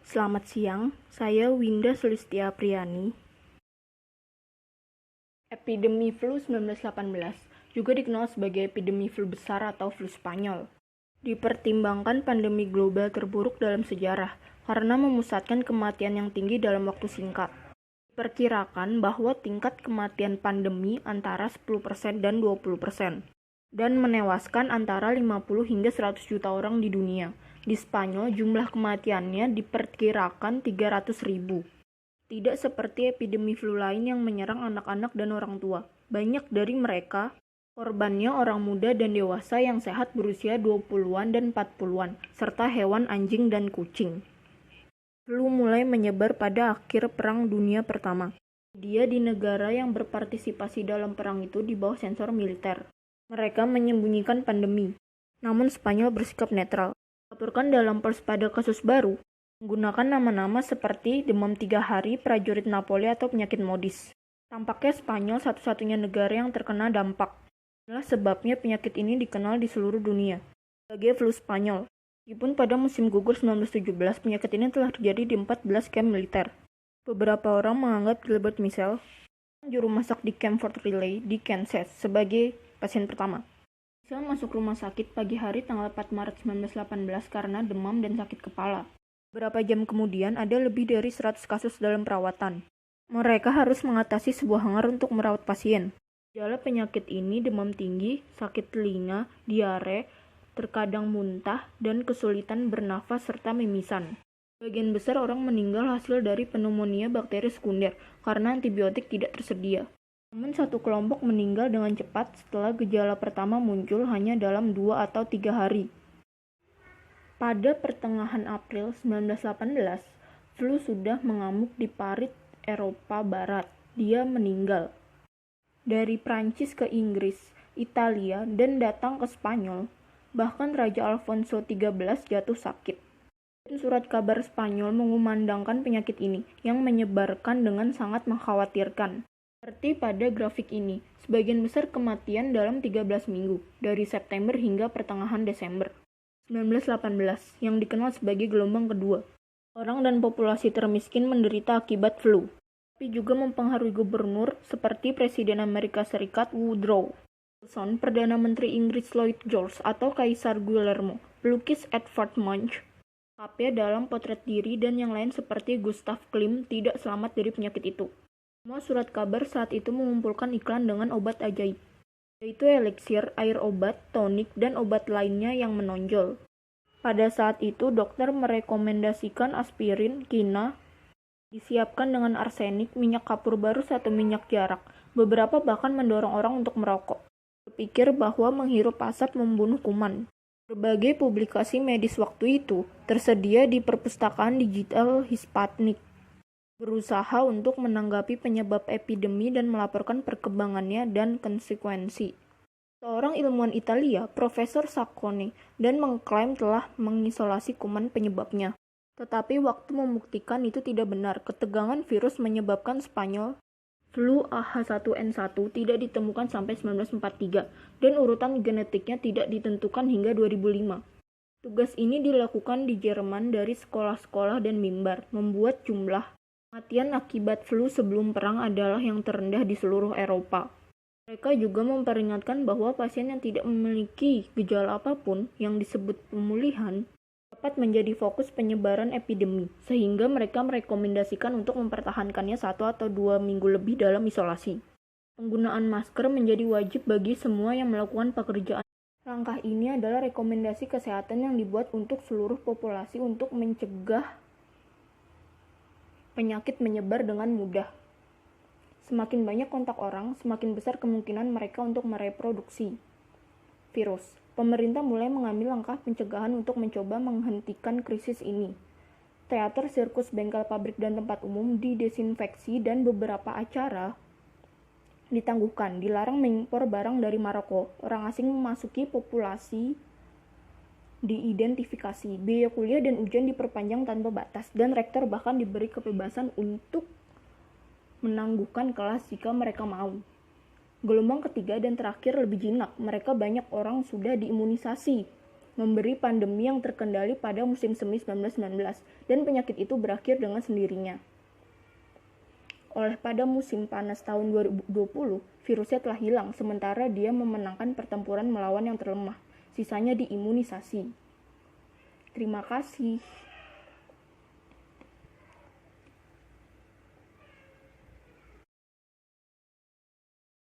Selamat siang, saya Winda Sulistia Priani. Epidemi flu 1918 juga dikenal sebagai epidemi flu besar atau flu Spanyol. Dipertimbangkan pandemi global terburuk dalam sejarah karena memusatkan kematian yang tinggi dalam waktu singkat. Diperkirakan bahwa tingkat kematian pandemi antara 10% dan 20%, dan menewaskan antara 50 hingga 100 juta orang di dunia. Di Spanyol, jumlah kematiannya diperkirakan 300.000. Tidak seperti epidemi flu lain yang menyerang anak-anak dan orang tua. Banyak dari mereka, korbannya orang muda dan dewasa yang sehat berusia 20-an dan 40-an, serta hewan anjing dan kucing. Flu mulai menyebar pada akhir Perang Dunia Pertama. Dia di negara yang berpartisipasi dalam perang itu di bawah sensor militer. Mereka menyembunyikan pandemi, namun Spanyol bersikap netral. Laporkan dalam Pers pada kasus baru, menggunakan nama-nama seperti demam 3 hari, prajurit Napoli, atau penyakit modis. Tampaknya Spanyol satu-satunya negara yang terkena dampak. Inilah sebabnya penyakit ini dikenal di seluruh dunia sebagai flu Spanyol. Meskipun pada musim gugur 1917, penyakit ini telah terjadi di 14 kamp militer. Beberapa orang menganggap Gilbert Michel, juru masak di Camp Fort Riley di Kansas, sebagai pasien pertama. Michel masuk rumah sakit pagi hari tanggal 4 Maret 1918 karena demam dan sakit kepala. Beberapa jam kemudian, ada lebih dari 100 kasus dalam perawatan. Mereka harus mengatasi sebuah hangar untuk merawat pasien. Gejala penyakit ini demam tinggi, sakit telinga, diare, terkadang muntah, dan kesulitan bernafas serta mimisan. Bagian besar orang meninggal hasil dari pneumonia bakteri sekunder karena antibiotik tidak tersedia. Namun satu kelompok meninggal dengan cepat setelah gejala pertama muncul hanya dalam 2 atau 3 hari. Pada pertengahan April 1918, flu sudah mengamuk di parit Eropa Barat. Dia meninggal. Dari Prancis ke Inggris, Italia, dan datang ke Spanyol. Bahkan Raja Alfonso XIII jatuh sakit. Dan surat kabar Spanyol mengumandangkan penyakit ini yang menyebarkan dengan sangat mengkhawatirkan. Seperti pada grafik ini, sebagian besar kematian dalam 13 minggu, dari September hingga pertengahan Desember 1918, yang dikenal sebagai gelombang kedua. Orang dan populasi termiskin menderita akibat flu, tapi juga mempengaruhi gubernur seperti Presiden Amerika Serikat Woodrow Wilson, Perdana Menteri Inggris Lloyd George, atau Kaisar Guillermo, pelukis Edvard Munch, Capia dalam potret diri, dan yang lain seperti Gustav Klimt tidak selamat dari penyakit itu. Semua surat kabar saat itu mengumpulkan iklan dengan obat ajaib, yaitu eliksir, air obat, tonik, dan obat lainnya yang menonjol. Pada saat itu, dokter merekomendasikan aspirin, kina, disiapkan dengan arsenik, minyak kapur barus, atau minyak jarak. Beberapa bahkan mendorong orang untuk merokok, berpikir bahwa menghirup asap membunuh kuman. Berbagai publikasi medis waktu itu tersedia di perpustakaan digital Hispanic, berusaha untuk menanggapi penyebab epidemi dan melaporkan perkembangannya dan konsekuensi. Seorang ilmuwan Italia, Profesor Saccone, dan mengklaim telah mengisolasi kuman penyebabnya. Tetapi waktu membuktikan itu tidak benar. Ketegangan virus menyebabkan Spanyol flu H1N1 tidak ditemukan sampai 1943, dan urutan genetiknya tidak ditentukan hingga 2005. Tugas ini dilakukan di Jerman dari sekolah-sekolah dan mimbar, membuat jumlah kematian akibat flu sebelum perang adalah yang terendah di seluruh Eropa. Mereka juga memperingatkan bahwa pasien yang tidak memiliki gejala apapun yang disebut pemulihan dapat menjadi fokus penyebaran epidemi, sehingga mereka merekomendasikan untuk mempertahankannya 1 atau 2 minggu lebih dalam isolasi. Penggunaan masker menjadi wajib bagi semua yang melakukan pekerjaan. Langkah ini adalah rekomendasi kesehatan yang dibuat untuk seluruh populasi untuk mencegah penyakit menyebar dengan mudah. Semakin banyak kontak orang, semakin besar kemungkinan mereka untuk mereproduksi virus. Pemerintah mulai mengambil langkah pencegahan untuk mencoba menghentikan krisis ini. Teater, sirkus, bengkel, pabrik, dan tempat umum didesinfeksi, dan beberapa acara ditangguhkan. Dilarang mengimpor barang dari Maroko. Orang asing memasuki populasi diidentifikasi. Biaya kuliah dan ujian diperpanjang tanpa batas, dan rektor bahkan diberi kebebasan untuk menangguhkan kelas jika mereka mau. Gelombang ketiga dan terakhir lebih jinak. Banyak orang sudah diimunisasi. memberi pandemi yang terkendali pada musim semi 1919, dan penyakit itu berakhir dengan sendirinya. Oleh pada musim panas tahun 2020, virusnya telah hilang, sementara dia memenangkan pertempuran melawan yang terlemah. Sisanya diimunisasi. Terima kasih.